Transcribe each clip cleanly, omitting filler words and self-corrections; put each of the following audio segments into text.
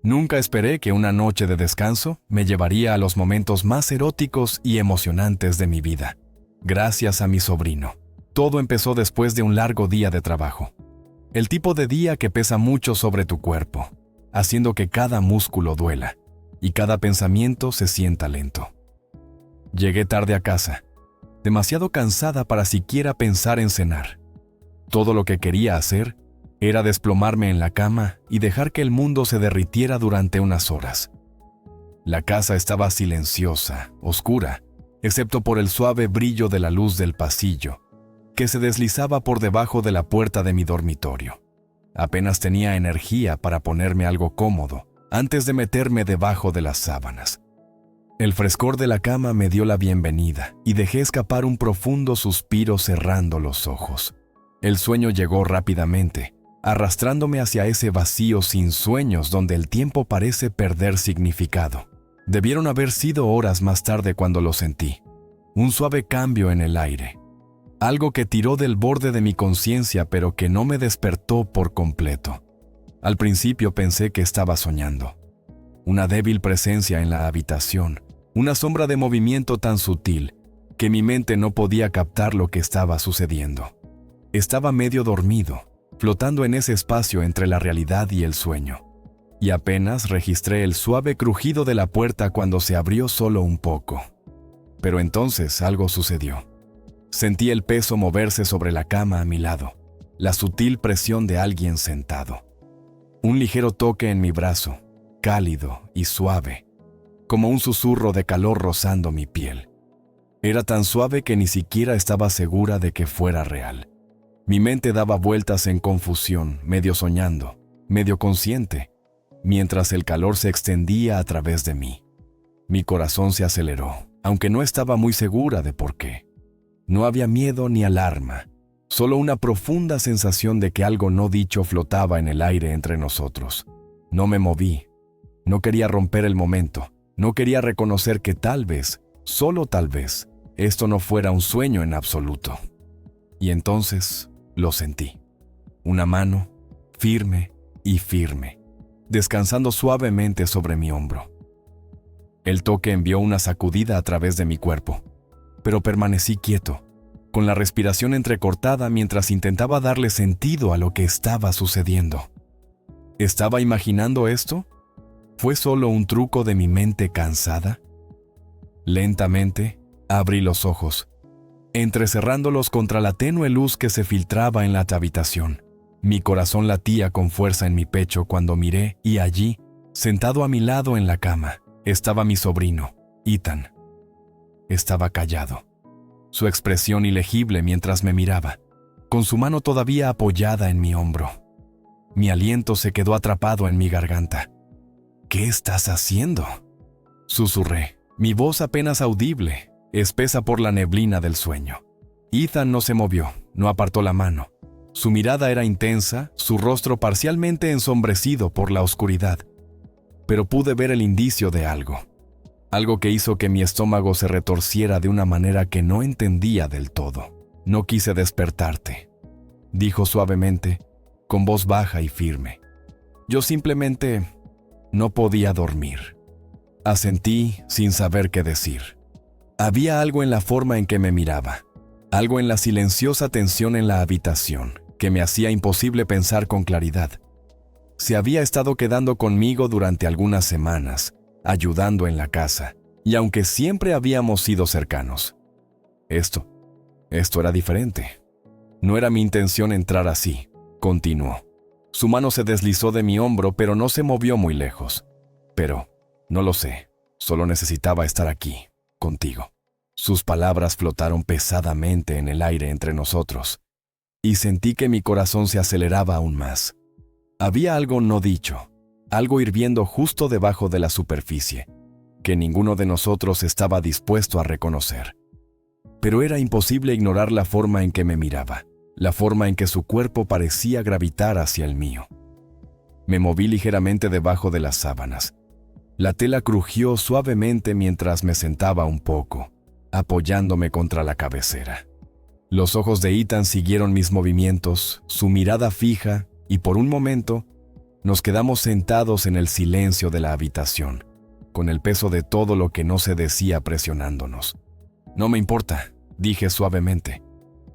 Nunca esperé que una noche de descanso me llevaría a los momentos más eróticos y emocionantes de mi vida. Gracias a mi sobrino. Todo empezó después de un largo día de trabajo. El tipo de día que pesa mucho sobre tu cuerpo, haciendo que cada músculo duela y cada pensamiento se sienta lento. Llegué tarde a casa, demasiado cansada para siquiera pensar en cenar. Todo lo que quería hacer era desplomarme en la cama y dejar que el mundo se derritiera durante unas horas. La casa estaba silenciosa, oscura, excepto por el suave brillo de la luz del pasillo, que se deslizaba por debajo de la puerta de mi dormitorio. Apenas tenía energía para ponerme algo cómodo antes de meterme debajo de las sábanas. El frescor de la cama me dio la bienvenida y dejé escapar un profundo suspiro cerrando los ojos. El sueño llegó rápidamente, arrastrándome hacia ese vacío sin sueños donde el tiempo parece perder significado. Debieron haber sido horas más tarde cuando lo sentí. Un suave cambio en el aire. Algo que tiró del borde de mi conciencia pero que no me despertó por completo. Al principio pensé que estaba soñando. Una débil presencia en la habitación, una sombra de movimiento tan sutil que mi mente no podía captar lo que estaba sucediendo. Estaba medio dormido, flotando en ese espacio entre la realidad y el sueño, y apenas registré el suave crujido de la puerta cuando se abrió solo un poco. Pero entonces algo sucedió. Sentí el peso moverse sobre la cama a mi lado, la sutil presión de alguien sentado. Un ligero toque en mi brazo, cálido y suave, como un susurro de calor rozando mi piel. Era tan suave que ni siquiera estaba segura de que fuera real. Mi mente daba vueltas en confusión, medio soñando, medio consciente, mientras el calor se extendía a través de mí. Mi corazón se aceleró, aunque no estaba muy segura de por qué. No había miedo ni alarma, solo una profunda sensación de que algo no dicho flotaba en el aire entre nosotros. No me moví. No quería romper el momento. No quería reconocer que tal vez, solo tal vez, esto no fuera un sueño en absoluto. Y entonces lo sentí. Una mano, firme y firme, descansando suavemente sobre mi hombro. El toque envió una sacudida a través de mi cuerpo, pero permanecí quieto, con la respiración entrecortada mientras intentaba darle sentido a lo que estaba sucediendo. ¿Estaba imaginando esto? ¿Fue solo un truco de mi mente cansada? Lentamente, abrí los ojos, entrecerrándolos contra la tenue luz que se filtraba en la habitación. Mi corazón latía con fuerza en mi pecho cuando miré y allí, sentado a mi lado en la cama, estaba mi sobrino, Ethan. Estaba callado, su expresión ilegible mientras me miraba, con su mano todavía apoyada en mi hombro. Mi aliento se quedó atrapado en mi garganta. ¿Qué estás haciendo?, susurré, mi voz apenas audible, espesa por la neblina del sueño. Ethan no se movió, no apartó la mano. Su mirada era intensa, su rostro parcialmente ensombrecido por la oscuridad. Pero pude ver el indicio de algo. Algo que hizo que mi estómago se retorciera de una manera que no entendía del todo. No quise despertarte, dijo suavemente, con voz baja y firme. Yo simplemente no podía dormir. Asentí sin saber qué decir. Había algo en la forma en que me miraba, algo en la silenciosa tensión en la habitación, que me hacía imposible pensar con claridad. Se había estado quedando conmigo durante algunas semanas, ayudando en la casa, y aunque siempre habíamos sido cercanos. Esto era diferente. No era mi intención entrar así, continuó. Su mano se deslizó de mi hombro, pero no se movió muy lejos. Pero, no lo sé, solo necesitaba estar aquí, contigo. Sus palabras flotaron pesadamente en el aire entre nosotros, y sentí que mi corazón se aceleraba aún más. Había algo no dicho, algo hirviendo justo debajo de la superficie, que ninguno de nosotros estaba dispuesto a reconocer. Pero era imposible ignorar la forma en que me miraba, la forma en que su cuerpo parecía gravitar hacia el mío. Me moví ligeramente debajo de las sábanas. La tela crujió suavemente mientras me sentaba un poco, apoyándome contra la cabecera. Los ojos de Ethan siguieron mis movimientos, su mirada fija, y por un momento Nos quedamos sentados en el silencio de la habitación, con el peso de todo lo que no se decía presionándonos. «No me importa», dije suavemente.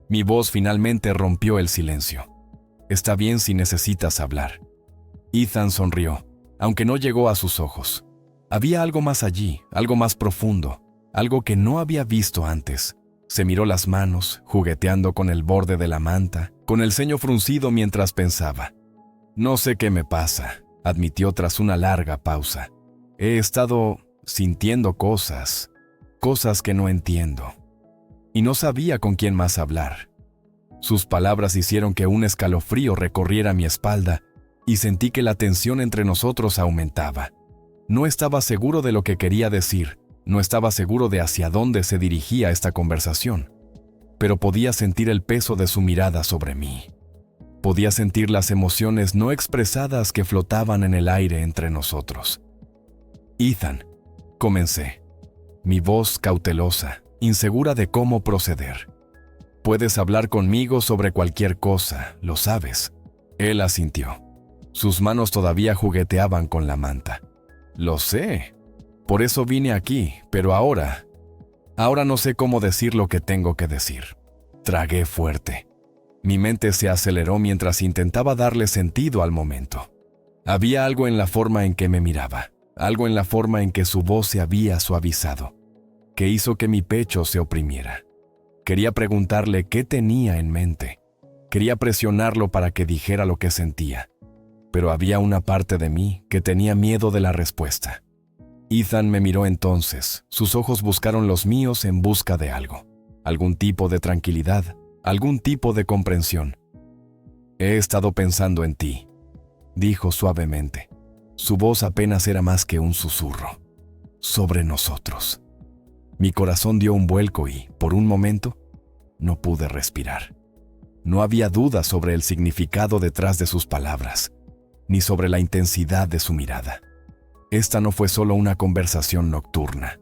Mi voz finalmente rompió el silencio. «Está bien si necesitas hablar». Ethan sonrió, aunque no llegó a sus ojos. Había algo más allí, algo más profundo, algo que no había visto antes. Se miró las manos, jugueteando con el borde de la manta, con el ceño fruncido mientras pensaba. «No sé qué me pasa», admitió tras una larga pausa. «He estado sintiendo cosas que no entiendo. Y no sabía con quién más hablar». Sus palabras hicieron que un escalofrío recorriera mi espalda y sentí que la tensión entre nosotros aumentaba. No estaba seguro de lo que quería decir, no estaba seguro de hacia dónde se dirigía esta conversación, pero podía sentir el peso de su mirada sobre mí. Podía sentir las emociones no expresadas que flotaban en el aire entre nosotros. «Ethan», comencé, mi voz cautelosa, insegura de cómo proceder. «Puedes hablar conmigo sobre cualquier cosa, lo sabes». Él asintió. Sus manos todavía jugueteaban con la manta. «Lo sé. Por eso vine aquí, pero ahora no sé cómo decir lo que tengo que decir». Tragué fuerte. Mi mente se aceleró mientras intentaba darle sentido al momento. Había algo en la forma en que me miraba, algo en la forma en que su voz se había suavizado, que hizo que mi pecho se oprimiera. Quería preguntarle qué tenía en mente. Quería presionarlo para que dijera lo que sentía. Pero había una parte de mí que tenía miedo de la respuesta. Ethan me miró entonces. Sus ojos buscaron los míos en busca de algo. Algún tipo de tranquilidad, algún tipo de comprensión. «He estado pensando en ti», dijo suavemente. Su voz apenas era más que un susurro. «Sobre nosotros». Mi corazón dio un vuelco y, por un momento, no pude respirar. No había duda sobre el significado detrás de sus palabras, ni sobre la intensidad de su mirada. Esta no fue solo una conversación nocturna.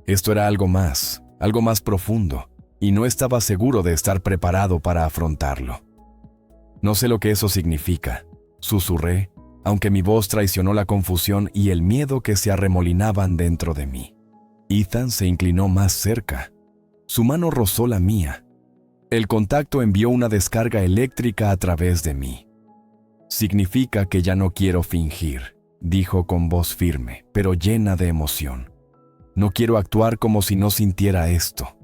Esto era algo más profundo, y no estaba seguro de estar preparado para afrontarlo. «No sé lo que eso significa», susurré, aunque mi voz traicionó la confusión y el miedo que se arremolinaban dentro de mí. Ethan se inclinó más cerca. Su mano rozó la mía. El contacto envió una descarga eléctrica a través de mí. «Significa que ya no quiero fingir», dijo con voz firme, pero llena de emoción. «No quiero actuar como si no sintiera esto,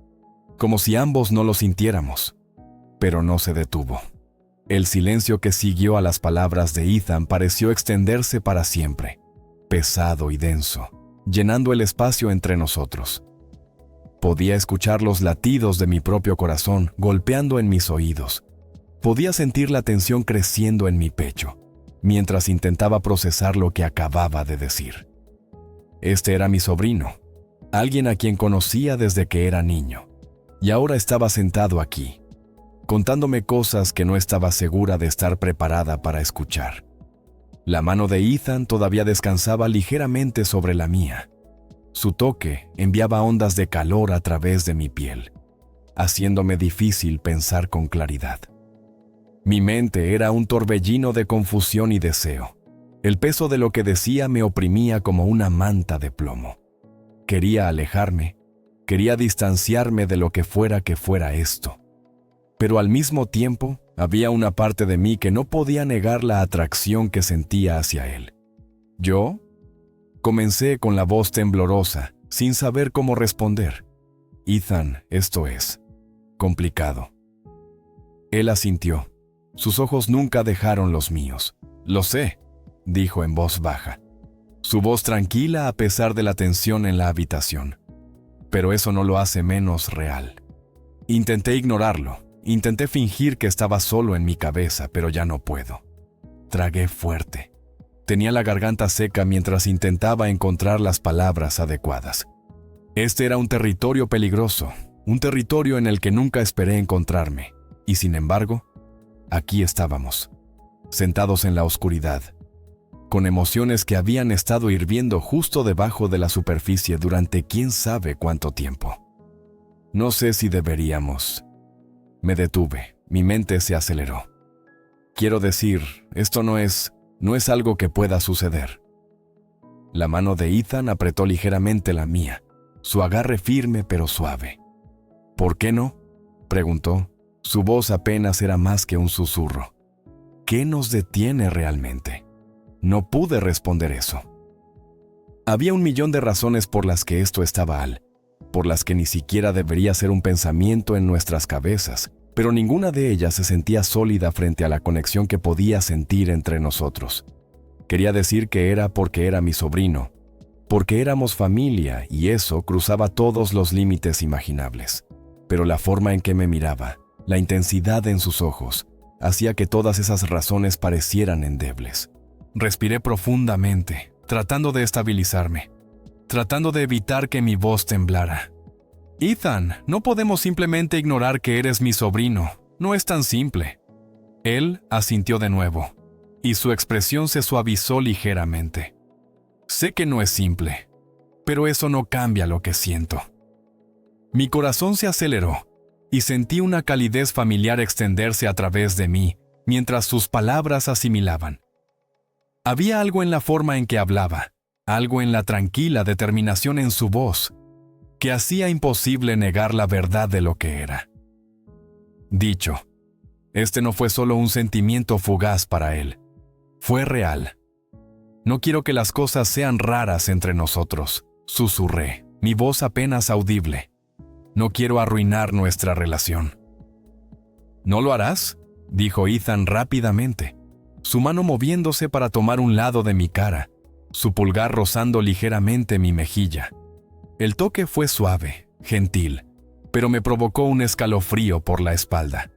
como si ambos no lo sintiéramos». Pero no se detuvo. El silencio que siguió a las palabras de Ethan pareció extenderse para siempre, pesado y denso, llenando el espacio entre nosotros. Podía escuchar los latidos de mi propio corazón golpeando en mis oídos. Podía sentir la tensión creciendo en mi pecho, mientras intentaba procesar lo que acababa de decir. Este era mi sobrino, alguien a quien conocía desde que era niño, y ahora estaba sentado aquí, contándome cosas que no estaba segura de estar preparada para escuchar. La mano de Ethan todavía descansaba ligeramente sobre la mía. Su toque enviaba ondas de calor a través de mi piel, haciéndome difícil pensar con claridad. Mi mente era un torbellino de confusión y deseo. El peso de lo que decía me oprimía como una manta de plomo. Quería alejarme, quería distanciarme de lo que fuera esto. Pero al mismo tiempo, había una parte de mí que no podía negar la atracción que sentía hacia él. ¿Yo? Comencé con la voz temblorosa, sin saber cómo responder. «Ethan, esto es complicado». Él asintió. Sus ojos nunca dejaron los míos. «Lo sé», dijo en voz baja. Su voz tranquila a pesar de la tensión en la habitación. Pero eso no lo hace menos real. Intenté ignorarlo. Intenté fingir que estaba solo en mi cabeza, pero ya no puedo. Tragué fuerte. Tenía la garganta seca mientras intentaba encontrar las palabras adecuadas. Este era un territorio peligroso, un territorio en el que nunca esperé encontrarme, y sin embargo, aquí estábamos, sentados en la oscuridad, con emociones que habían estado hirviendo justo debajo de la superficie durante quién sabe cuánto tiempo. No sé si deberíamos. Me detuve, mi mente se aceleró. Quiero decir, esto no es No es algo que pueda suceder. La mano de Ethan apretó ligeramente la mía, su agarre firme pero suave. ¿Por qué no?, preguntó. Su voz apenas era más que un susurro. ¿Qué nos detiene realmente? No pude responder eso. Había 1.000.000 de razones por las que esto estaba mal, por las que ni siquiera debería ser un pensamiento en nuestras cabezas, pero ninguna de ellas se sentía sólida frente a la conexión que podía sentir entre nosotros. Quería decir que era porque era mi sobrino, porque éramos familia y eso cruzaba todos los límites imaginables. Pero la forma en que me miraba, la intensidad en sus ojos, hacía que todas esas razones parecieran endebles. Respiré profundamente, tratando de estabilizarme, tratando de evitar que mi voz temblara. Ethan, no podemos simplemente ignorar que eres mi sobrino. No es tan simple. Él asintió de nuevo, y su expresión se suavizó ligeramente. Sé que no es simple, pero eso no cambia lo que siento. Mi corazón se aceleró, y sentí una calidez familiar extenderse a través de mí, mientras sus palabras asimilaban. Había algo en la forma en que hablaba, algo en la tranquila determinación en su voz, que hacía imposible negar la verdad de lo que era. Dicho, este no fue solo un sentimiento fugaz para él, fue real. No quiero que las cosas sean raras entre nosotros, susurré, mi voz apenas audible. No quiero arruinar nuestra relación. ¿No lo harás?, dijo Ethan rápidamente, su mano moviéndose para tomar un lado de mi cara, su pulgar rozando ligeramente mi mejilla. El toque fue suave, gentil, pero me provocó un escalofrío por la espalda.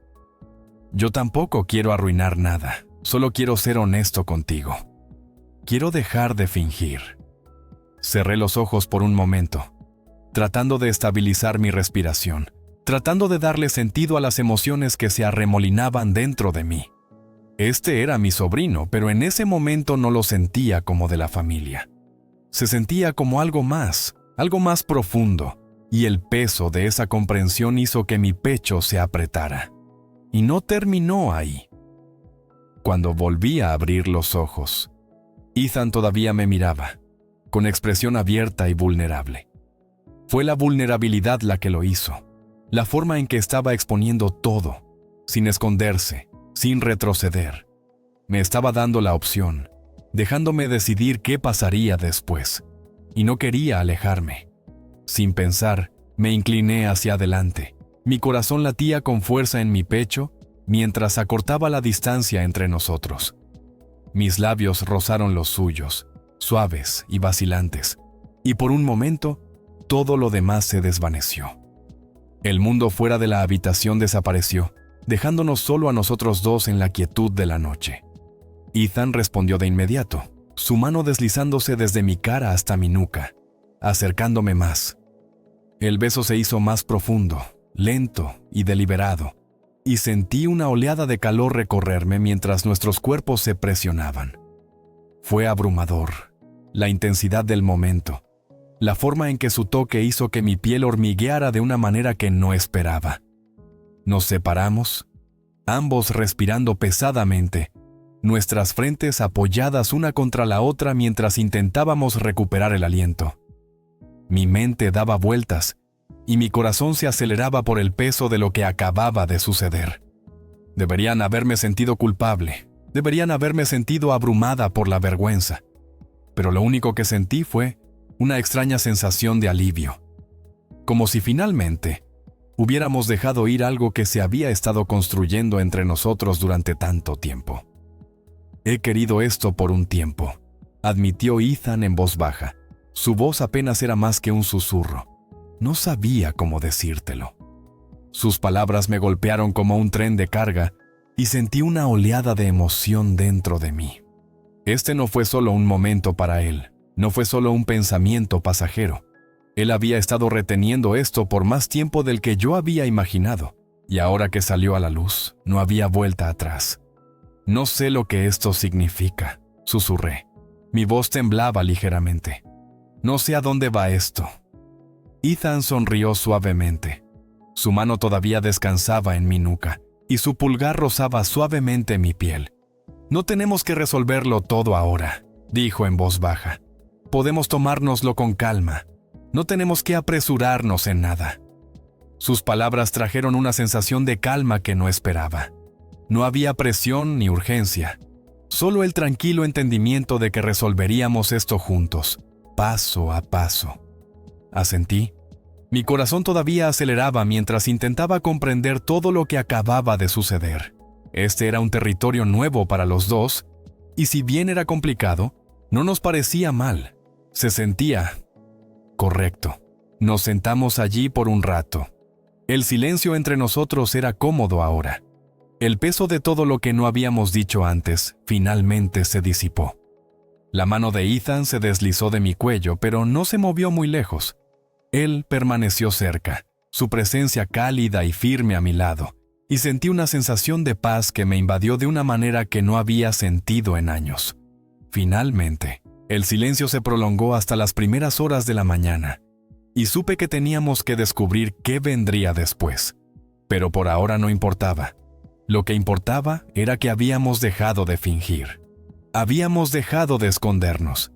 Yo tampoco quiero arruinar nada, solo quiero ser honesto contigo. Quiero dejar de fingir. Cerré los ojos por un momento, tratando de estabilizar mi respiración, tratando de darle sentido a las emociones que se arremolinaban dentro de mí. Este era mi sobrino, pero en ese momento no lo sentía como de la familia. Se sentía como algo más profundo, y el peso de esa comprensión hizo que mi pecho se apretara. Y no terminó ahí. Cuando volví a abrir los ojos, Ethan todavía me miraba, con expresión abierta y vulnerable. Fue la vulnerabilidad la que lo hizo, la forma en que estaba exponiendo todo, sin esconderse, sin retroceder. Me estaba dando la opción, dejándome decidir qué pasaría después, y no quería alejarme. Sin pensar, me incliné hacia adelante. Mi corazón latía con fuerza en mi pecho, mientras acortaba la distancia entre nosotros. Mis labios rozaron los suyos, suaves y vacilantes, y por un momento, todo lo demás se desvaneció. El mundo fuera de la habitación desapareció, dejándonos solo a nosotros dos en la quietud de la noche. Ethan respondió de inmediato, su mano deslizándose desde mi cara hasta mi nuca, acercándome más. El beso se hizo más profundo, lento y deliberado, y sentí una oleada de calor recorrerme mientras nuestros cuerpos se presionaban. Fue abrumador, la intensidad del momento, la forma en que su toque hizo que mi piel hormigueara de una manera que no esperaba. Nos separamos, ambos respirando pesadamente, nuestras frentes apoyadas una contra la otra mientras intentábamos recuperar el aliento. Mi mente daba vueltas, y mi corazón se aceleraba por el peso de lo que acababa de suceder. Deberían haberme sentido culpable, deberían haberme sentido abrumada por la vergüenza, pero lo único que sentí fue una extraña sensación de alivio, como si finalmente hubiéramos dejado ir algo que se había estado construyendo entre nosotros durante tanto tiempo. He querido esto por un tiempo, admitió Ethan en voz baja. Su voz apenas era más que un susurro. No sabía cómo decírtelo. Sus palabras me golpearon como un tren de carga y sentí una oleada de emoción dentro de mí. Este no fue solo un momento para él, no fue solo un pensamiento pasajero. Él había estado reteniendo esto por más tiempo del que yo había imaginado, y ahora que salió a la luz, no había vuelta atrás. No sé lo que esto significa, susurré. Mi voz temblaba ligeramente. No sé a dónde va esto. Ethan sonrió suavemente. Su mano todavía descansaba en mi nuca, y su pulgar rozaba suavemente mi piel. No tenemos que resolverlo todo ahora, dijo en voz baja. Podemos tomárnoslo con calma. No tenemos que apresurarnos en nada. Sus palabras trajeron una sensación de calma que no esperaba. No había presión ni urgencia, solo el tranquilo entendimiento de que resolveríamos esto juntos, paso a paso. Asentí. Mi corazón todavía aceleraba mientras intentaba comprender todo lo que acababa de suceder. Este era un territorio nuevo para los dos, y si bien era complicado, no nos parecía mal. Se sentía correcto. Nos sentamos allí por un rato. El silencio entre nosotros era cómodo ahora. El peso de todo lo que no habíamos dicho antes finalmente se disipó. La mano de Ethan se deslizó de mi cuello, pero no se movió muy lejos. Él permaneció cerca, su presencia cálida y firme a mi lado, y sentí una sensación de paz que me invadió de una manera que no había sentido en años. Finalmente, el silencio se prolongó hasta las primeras horas de la mañana, y supe que teníamos que descubrir qué vendría después. Pero por ahora no importaba. Lo que importaba era que habíamos dejado de fingir. Habíamos dejado de escondernos.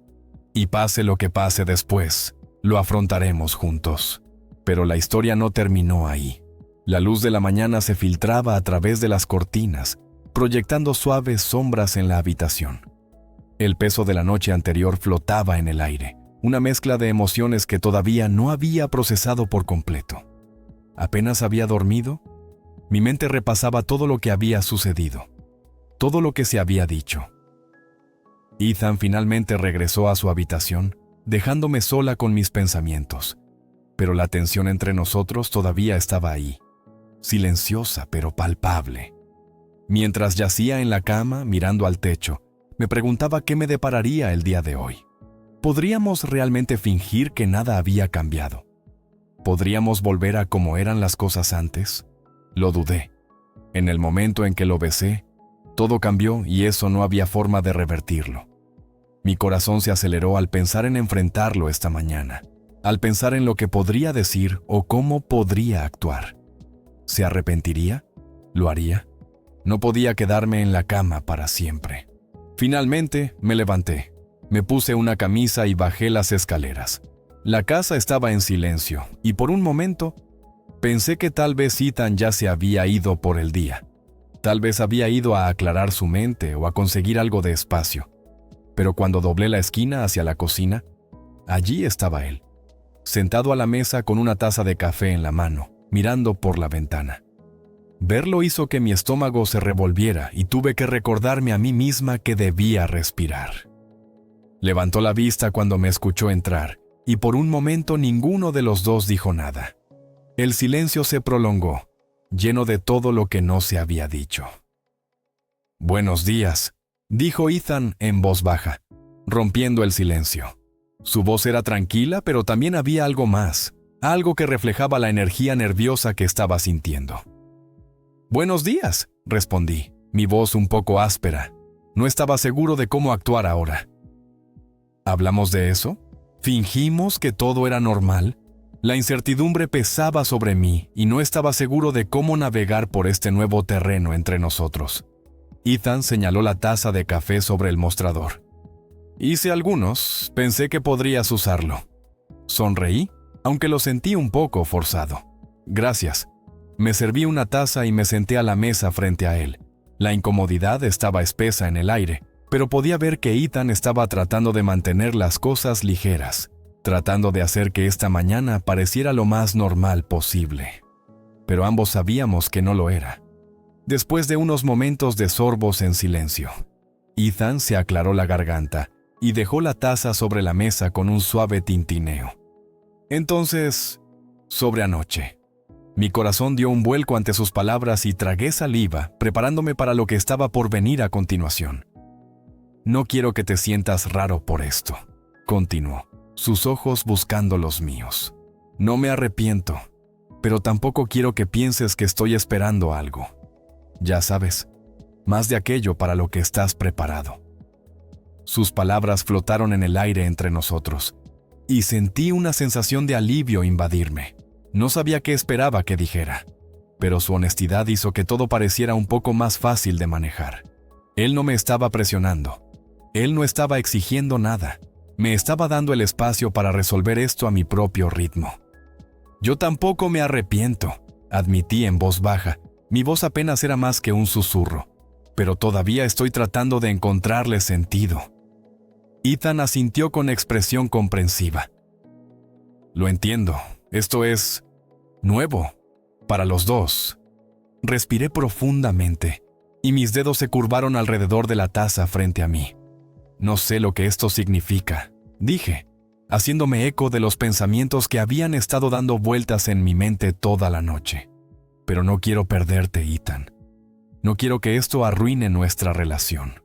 Y pase lo que pase después, lo afrontaremos juntos. Pero la historia no terminó ahí. La luz de la mañana se filtraba a través de las cortinas, proyectando suaves sombras en la habitación. El peso de la noche anterior flotaba en el aire, una mezcla de emociones que todavía no había procesado por completo. Apenas había dormido, mi mente repasaba todo lo que había sucedido, todo lo que se había dicho. Ethan finalmente regresó a su habitación, dejándome sola con mis pensamientos. Pero la tensión entre nosotros todavía estaba ahí, silenciosa pero palpable. Mientras yacía en la cama, mirando al techo, me preguntaba qué me depararía el día de hoy. ¿Podríamos realmente fingir que nada había cambiado? ¿Podríamos volver a como eran las cosas antes? Lo dudé. En el momento en que lo besé, todo cambió y eso no había forma de revertirlo. Mi corazón se aceleró al pensar en enfrentarlo esta mañana, al pensar en lo que podría decir o cómo podría actuar. ¿Se arrepentiría? ¿Lo haría? No podía quedarme en la cama para siempre. Finalmente, me levanté. Me puse una camisa y bajé las escaleras. La casa estaba en silencio y por un momento pensé que tal vez Ethan ya se había ido por el día. Tal vez había ido a aclarar su mente o a conseguir algo de espacio. Pero cuando doblé la esquina hacia la cocina, allí estaba él, sentado a la mesa con una taza de café en la mano, mirando por la ventana. Verlo hizo que mi estómago se revolviera y tuve que recordarme a mí misma que debía respirar. Levantó la vista cuando me escuchó entrar, y por un momento ninguno de los dos dijo nada. El silencio se prolongó, lleno de todo lo que no se había dicho. «Buenos días», dijo Ethan en voz baja, rompiendo el silencio. Su voz era tranquila, pero también había algo más, algo que reflejaba la energía nerviosa que estaba sintiendo. «Buenos días», respondí, mi voz un poco áspera. No estaba seguro de cómo actuar ahora. ¿Hablamos de eso? ¿Fingimos que todo era normal? La incertidumbre pesaba sobre mí y no estaba seguro de cómo navegar por este nuevo terreno entre nosotros. Ethan señaló la taza de café sobre el mostrador. «Hice algunos, pensé que podrías usarlo». Sonreí, aunque lo sentí un poco forzado. «Gracias». Me serví una taza y me senté a la mesa frente a él. La incomodidad estaba espesa en el aire, pero podía ver que Ethan estaba tratando de mantener las cosas ligeras, tratando de hacer que esta mañana pareciera lo más normal posible. Pero ambos sabíamos que no lo era. Después de unos momentos de sorbos en silencio, Ethan se aclaró la garganta y dejó la taza sobre la mesa con un suave tintineo. Entonces, sobre anoche. Mi corazón dio un vuelco ante sus palabras y tragué saliva, preparándome para lo que estaba por venir a continuación. «No quiero que te sientas raro por esto», continuó, sus ojos buscando los míos. «No me arrepiento, pero tampoco quiero que pienses que estoy esperando algo. Ya sabes, más de aquello para lo que estás preparado». Sus palabras flotaron en el aire entre nosotros, y sentí una sensación de alivio invadirme. No sabía qué esperaba que dijera, pero su honestidad hizo que todo pareciera un poco más fácil de manejar. Él no me estaba presionando. Él no estaba exigiendo nada. Me estaba dando el espacio para resolver esto a mi propio ritmo. Yo tampoco me arrepiento, admití en voz baja. Mi voz apenas era más que un susurro, pero todavía estoy tratando de encontrarle sentido. Ethan asintió con expresión comprensiva. Lo entiendo, esto es nuevo para los dos. Respiré profundamente y mis dedos se curvaron alrededor de la taza frente a mí. No sé lo que esto significa, dije, haciéndome eco de los pensamientos que habían estado dando vueltas en mi mente toda la noche. Pero no quiero perderte, Ethan. No quiero que esto arruine nuestra relación.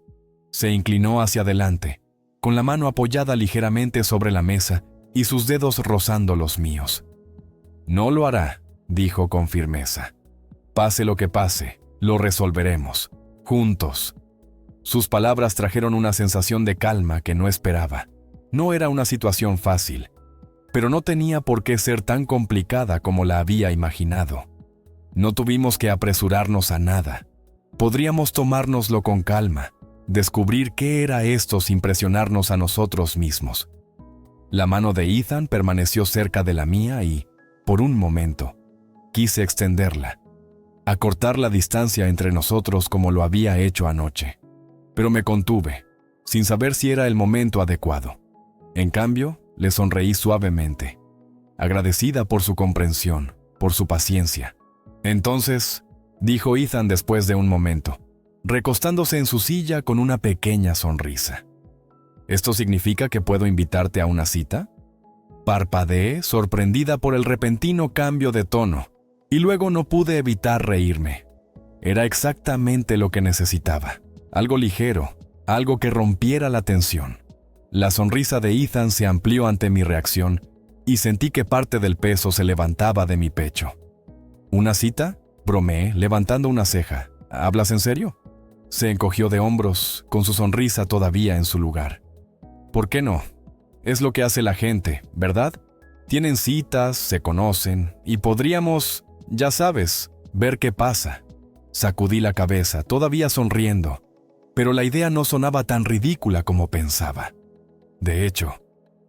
Se inclinó hacia adelante, con la mano apoyada ligeramente sobre la mesa y sus dedos rozando los míos. No lo hará, dijo con firmeza. Pase lo que pase, lo resolveremos, juntos. Sus palabras trajeron una sensación de calma que no esperaba. No era una situación fácil, pero no tenía por qué ser tan complicada como la había imaginado. No tuvimos que apresurarnos a nada. Podríamos tomárnoslo con calma, descubrir qué era esto sin presionarnos a nosotros mismos. La mano de Ethan permaneció cerca de la mía y, por un momento, quise extenderla, acortar la distancia entre nosotros como lo había hecho anoche. Pero me contuve, sin saber si era el momento adecuado. En cambio, le sonreí suavemente, agradecida por su comprensión, por su paciencia. Entonces, dijo Ethan después de un momento, recostándose en su silla con una pequeña sonrisa. ¿Esto significa que puedo invitarte a una cita? Parpadeé, sorprendida por el repentino cambio de tono, y luego no pude evitar reírme. Era exactamente lo que necesitaba. Algo ligero, algo que rompiera la tensión. La sonrisa de Ethan se amplió ante mi reacción y sentí que parte del peso se levantaba de mi pecho. ¿Una cita?, bromeé, levantando una ceja. ¿Hablas en serio? Se encogió de hombros, con su sonrisa todavía en su lugar. ¿Por qué no? Es lo que hace la gente, ¿verdad? Tienen citas, se conocen, y podríamos, ya sabes, ver qué pasa. Sacudí la cabeza, todavía sonriendo, pero la idea no sonaba tan ridícula como pensaba. De hecho,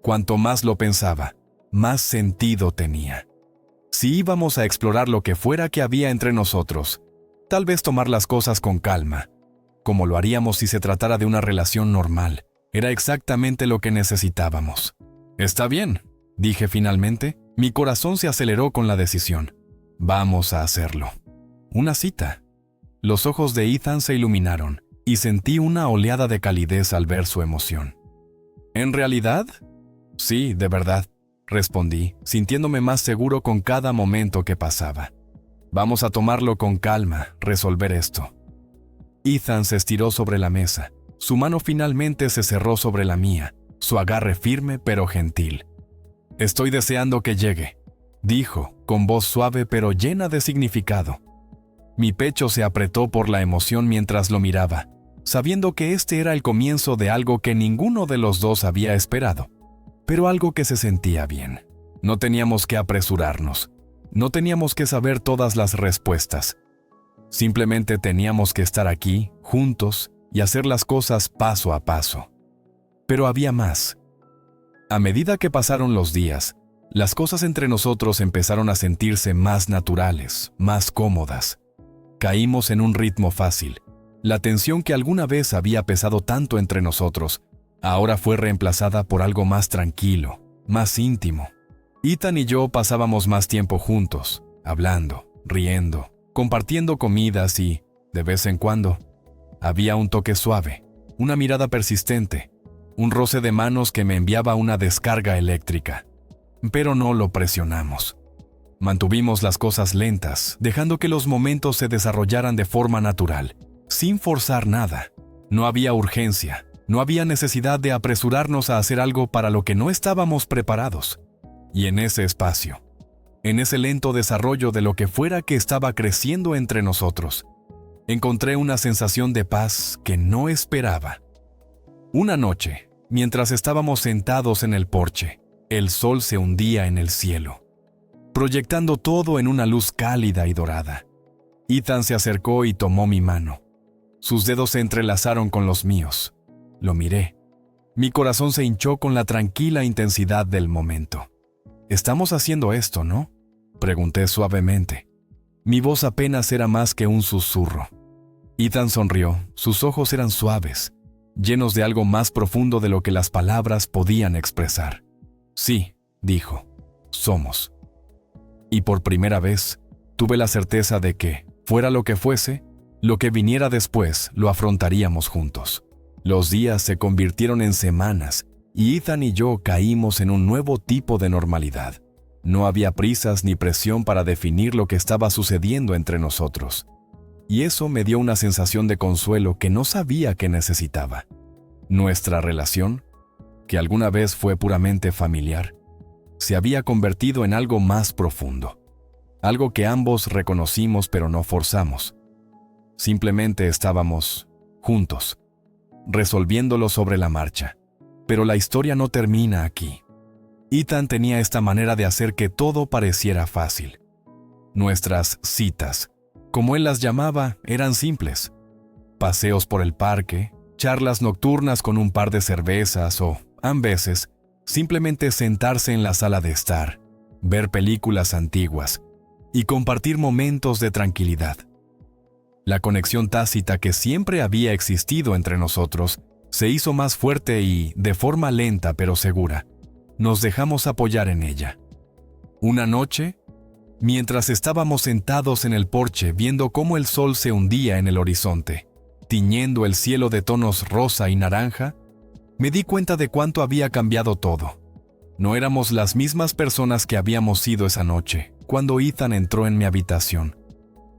cuanto más lo pensaba, más sentido tenía. Si íbamos a explorar lo que fuera que había entre nosotros, tal vez tomar las cosas con calma, como lo haríamos si se tratara de una relación normal, era exactamente lo que necesitábamos. Está bien, dije finalmente. Mi corazón se aceleró con la decisión. Vamos a hacerlo. Una cita. Los ojos de Ethan se iluminaron y sentí una oleada de calidez al ver su emoción. ¿En realidad? Sí, de verdad, respondí, sintiéndome más seguro con cada momento que pasaba. Vamos a tomarlo con calma, resolver esto. Ethan se estiró sobre la mesa. Su mano finalmente se cerró sobre la mía, su agarre firme pero gentil. Estoy deseando que llegue, dijo, con voz suave pero llena de significado. Mi pecho se apretó por la emoción mientras lo miraba, sabiendo que este era el comienzo de algo que ninguno de los dos había esperado, pero algo que se sentía bien. No teníamos que apresurarnos, no teníamos que saber todas las respuestas. Simplemente teníamos que estar aquí, juntos, y hacer las cosas paso a paso. Pero había más. A medida que pasaron los días, las cosas entre nosotros empezaron a sentirse más naturales, más cómodas. Caímos en un ritmo fácil. La tensión que alguna vez había pesado tanto entre nosotros, ahora fue reemplazada por algo más tranquilo, más íntimo. Ethan y yo pasábamos más tiempo juntos, hablando, riendo, compartiendo comidas y, de vez en cuando, había un toque suave, una mirada persistente, un roce de manos que me enviaba una descarga eléctrica. Pero no lo presionamos. Mantuvimos las cosas lentas, dejando que los momentos se desarrollaran de forma natural, sin forzar nada. No había urgencia, no había necesidad de apresurarnos a hacer algo para lo que no estábamos preparados. Y en ese espacio, en ese lento desarrollo de lo que fuera que estaba creciendo entre nosotros, encontré una sensación de paz que no esperaba. Una noche, mientras estábamos sentados en el porche, el sol se hundía en el cielo, proyectando todo en una luz cálida y dorada. Ethan se acercó y tomó mi mano. Sus dedos se entrelazaron con los míos. Lo miré. Mi corazón se hinchó con la tranquila intensidad del momento. «Estamos haciendo esto, ¿no?», pregunté suavemente. Mi voz apenas era más que un susurro. Ethan sonrió. Sus ojos eran suaves, llenos de algo más profundo de lo que las palabras podían expresar. «Sí», dijo, «somos». Y por primera vez, tuve la certeza de que, fuera lo que fuese, lo que viniera después lo afrontaríamos juntos. Los días se convirtieron en semanas y Ethan y yo caímos en un nuevo tipo de normalidad. No había prisas ni presión para definir lo que estaba sucediendo entre nosotros. Y eso me dio una sensación de consuelo que no sabía que necesitaba. Nuestra relación, que alguna vez fue puramente familiar, se había convertido en algo más profundo. Algo que ambos reconocimos pero no forzamos. Simplemente estábamos juntos, resolviéndolo sobre la marcha. Pero la historia no termina aquí. Ethan tenía esta manera de hacer que todo pareciera fácil. Nuestras citas, como él las llamaba, eran simples. Paseos por el parque, charlas nocturnas con un par de cervezas o, a veces, simplemente sentarse en la sala de estar, ver películas antiguas y compartir momentos de tranquilidad. La conexión tácita que siempre había existido entre nosotros se hizo más fuerte y, de forma lenta pero segura, nos dejamos apoyar en ella. Una noche, mientras estábamos sentados en el porche viendo cómo el sol se hundía en el horizonte, tiñendo el cielo de tonos rosa y naranja, me di cuenta de cuánto había cambiado todo. No éramos las mismas personas que habíamos sido esa noche, cuando Ethan entró en mi habitación,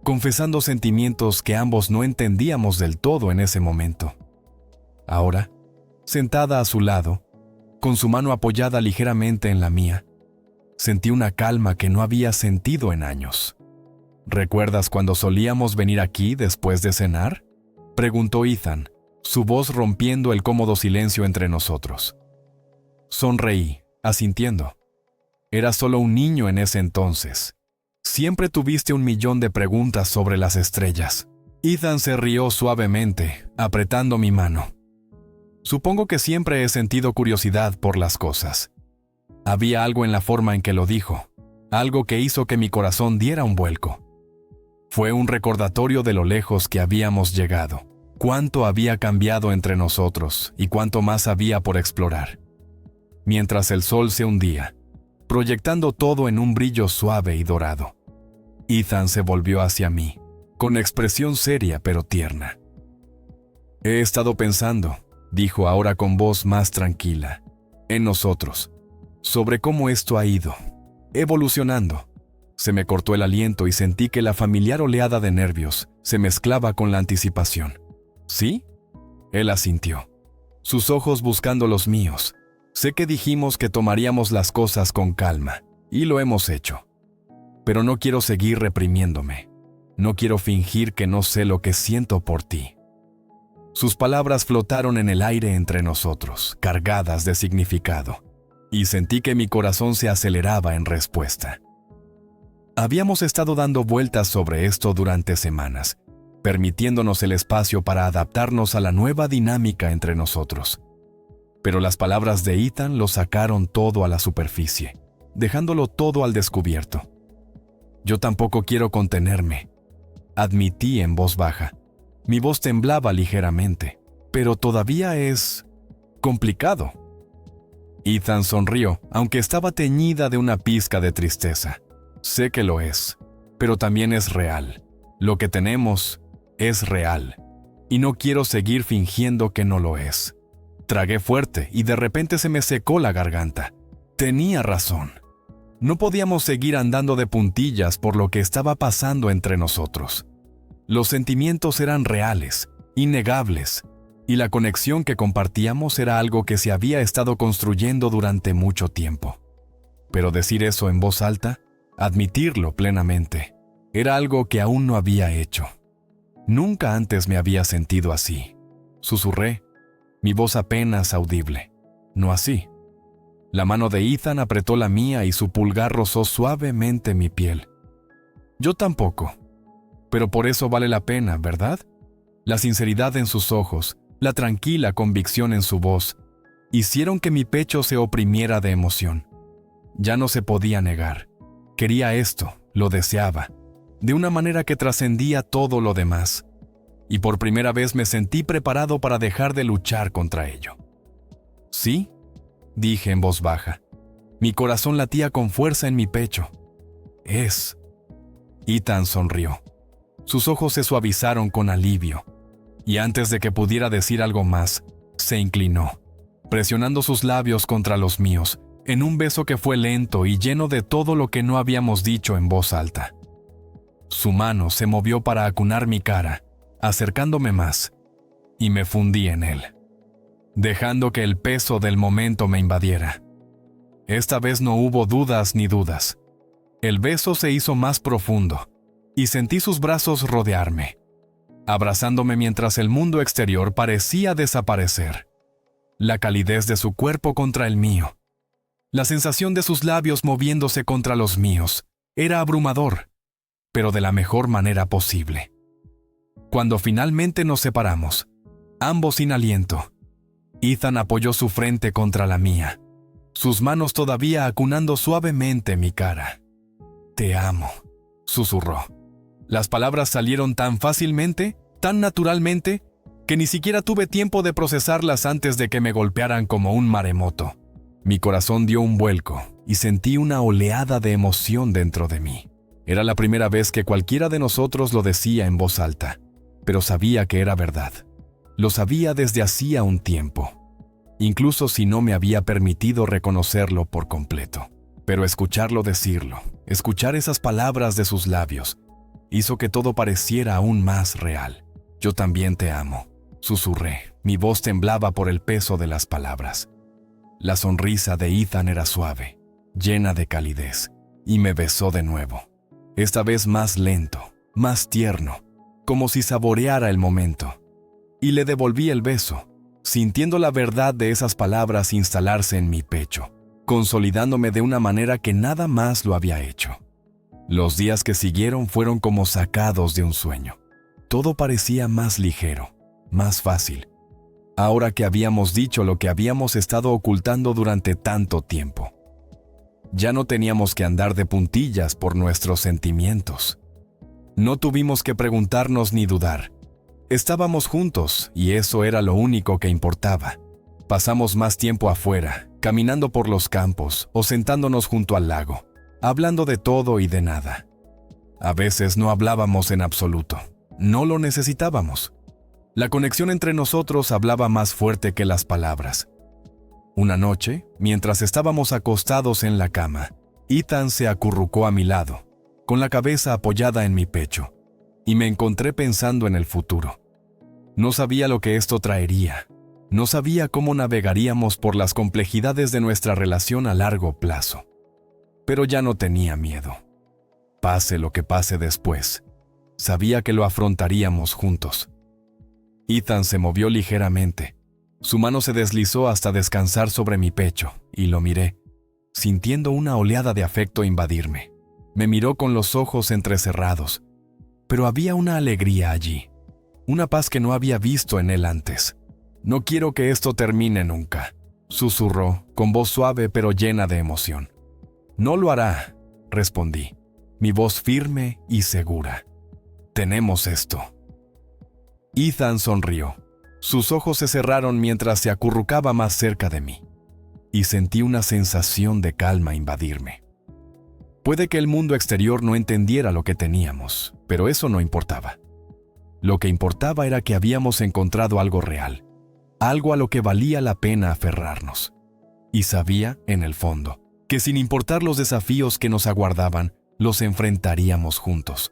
confesando sentimientos que ambos no entendíamos del todo en ese momento. Ahora, sentada a su lado, con su mano apoyada ligeramente en la mía, sentí una calma que no había sentido en años. ¿Recuerdas cuando solíamos venir aquí después de cenar?, preguntó Ethan, su voz rompiendo el cómodo silencio entre nosotros. Sonreí, asintiendo. Eras solo un niño en ese entonces. Siempre tuviste 1.000.000 de preguntas sobre las estrellas. Ethan se rió suavemente, apretando mi mano. Supongo que siempre he sentido curiosidad por las cosas. Había algo en la forma en que lo dijo, algo que hizo que mi corazón diera un vuelco. Fue un recordatorio de lo lejos que habíamos llegado, cuánto había cambiado entre nosotros y cuánto más había por explorar. Mientras el sol se hundía, proyectando todo en un brillo suave y dorado, Ethan se volvió hacia mí, con expresión seria pero tierna. «He estado pensando», dijo ahora con voz más tranquila, «en nosotros, sobre cómo esto ha ido, evolucionando». Se me cortó el aliento y sentí que la familiar oleada de nervios se mezclaba con la anticipación. ¿Sí? Él asintió, sus ojos buscando los míos. Sé que dijimos que tomaríamos las cosas con calma, y lo hemos hecho. Pero no quiero seguir reprimiéndome. No quiero fingir que no sé lo que siento por ti. Sus palabras flotaron en el aire entre nosotros, cargadas de significado, y sentí que mi corazón se aceleraba en respuesta. Habíamos estado dando vueltas sobre esto durante semanas, permitiéndonos el espacio para adaptarnos a la nueva dinámica entre nosotros. Pero las palabras de Ethan lo sacaron todo a la superficie, dejándolo todo al descubierto. Yo tampoco quiero contenerme, admití en voz baja. Mi voz temblaba ligeramente, pero todavía es complicado. Ethan sonrió, aunque estaba teñida de una pizca de tristeza. Sé que lo es, pero también es real. Lo que tenemos es real, y no quiero seguir fingiendo que no lo es. Tragué fuerte y de repente se me secó la garganta. Tenía razón. No podíamos seguir andando de puntillas por lo que estaba pasando entre nosotros. Los sentimientos eran reales, innegables, y la conexión que compartíamos era algo que se había estado construyendo durante mucho tiempo. Pero decir eso en voz alta, admitirlo plenamente, era algo que aún no había hecho. Nunca antes me había sentido así. Susurré, mi voz apenas audible. No así. La mano de Ethan apretó la mía y su pulgar rozó suavemente mi piel. Yo tampoco. Pero por eso vale la pena, ¿verdad? La sinceridad en sus ojos, la tranquila convicción en su voz, hicieron que mi pecho se oprimiera de emoción. Ya no se podía negar. Quería esto, lo deseaba, de una manera que trascendía todo lo demás. Y por primera vez me sentí preparado para dejar de luchar contra ello. «¿Sí?», dije en voz baja. Mi corazón latía con fuerza en mi pecho. «Es». Ethan sonrió. Sus ojos se suavizaron con alivio. Y antes de que pudiera decir algo más, se inclinó, presionando sus labios contra los míos, en un beso que fue lento y lleno de todo lo que no habíamos dicho en voz alta. Su mano se movió para acunar mi cara, acercándome más, y me fundí en él, dejando que el peso del momento me invadiera. Esta vez no hubo dudas ni dudas. El beso se hizo más profundo, y sentí sus brazos rodearme, abrazándome mientras el mundo exterior parecía desaparecer. La calidez de su cuerpo contra el mío, la sensación de sus labios moviéndose contra los míos, era abrumador, pero de la mejor manera posible. Cuando finalmente nos separamos, ambos sin aliento, Ethan apoyó su frente contra la mía, sus manos todavía acunando suavemente mi cara. «Te amo», susurró. Las palabras salieron tan fácilmente, tan naturalmente, que ni siquiera tuve tiempo de procesarlas antes de que me golpearan como un maremoto. Mi corazón dio un vuelco y sentí una oleada de emoción dentro de mí. Era la primera vez que cualquiera de nosotros lo decía en voz alta, pero sabía que era verdad. Lo sabía desde hacía un tiempo, incluso si no me había permitido reconocerlo por completo. Pero escucharlo decirlo, escuchar esas palabras de sus labios, hizo que todo pareciera aún más real. «Yo también te amo», susurré. Mi voz temblaba por el peso de las palabras. La sonrisa de Ethan era suave, llena de calidez, y me besó de nuevo. Esta vez más lento, más tierno, como si saboreara el momento. Y le devolví el beso, sintiendo la verdad de esas palabras instalarse en mi pecho, consolidándome de una manera que nada más lo había hecho. Los días que siguieron fueron como sacados de un sueño. Todo parecía más ligero, más fácil, ahora que habíamos dicho lo que habíamos estado ocultando durante tanto tiempo. Ya no teníamos que andar de puntillas por nuestros sentimientos. No tuvimos que preguntarnos ni dudar. Estábamos juntos y eso era lo único que importaba. Pasamos más tiempo afuera, caminando por los campos o sentándonos junto al lago, hablando de todo y de nada. A veces no hablábamos en absoluto. No lo necesitábamos. La conexión entre nosotros hablaba más fuerte que las palabras. Una noche, mientras estábamos acostados en la cama, Ethan se acurrucó a mi lado, con la cabeza apoyada en mi pecho, y me encontré pensando en el futuro. No sabía lo que esto traería. No sabía cómo navegaríamos por las complejidades de nuestra relación a largo plazo. Pero ya no tenía miedo. Pase lo que pase después, sabía que lo afrontaríamos juntos. Ethan se movió ligeramente. Su mano se deslizó hasta descansar sobre mi pecho, y lo miré, sintiendo una oleada de afecto invadirme. Me miró con los ojos entrecerrados, pero había una alegría allí, una paz que no había visto en él antes. «No quiero que esto termine nunca», susurró, con voz suave pero llena de emoción. «No lo hará», respondí, mi voz firme y segura. «Tenemos esto». Ethan sonrió. Sus ojos se cerraron mientras se acurrucaba más cerca de mí, y sentí una sensación de calma invadirme. Puede que el mundo exterior no entendiera lo que teníamos, pero eso no importaba. Lo que importaba era que habíamos encontrado algo real, algo a lo que valía la pena aferrarnos. Y sabía, en el fondo, que sin importar los desafíos que nos aguardaban, los enfrentaríamos juntos.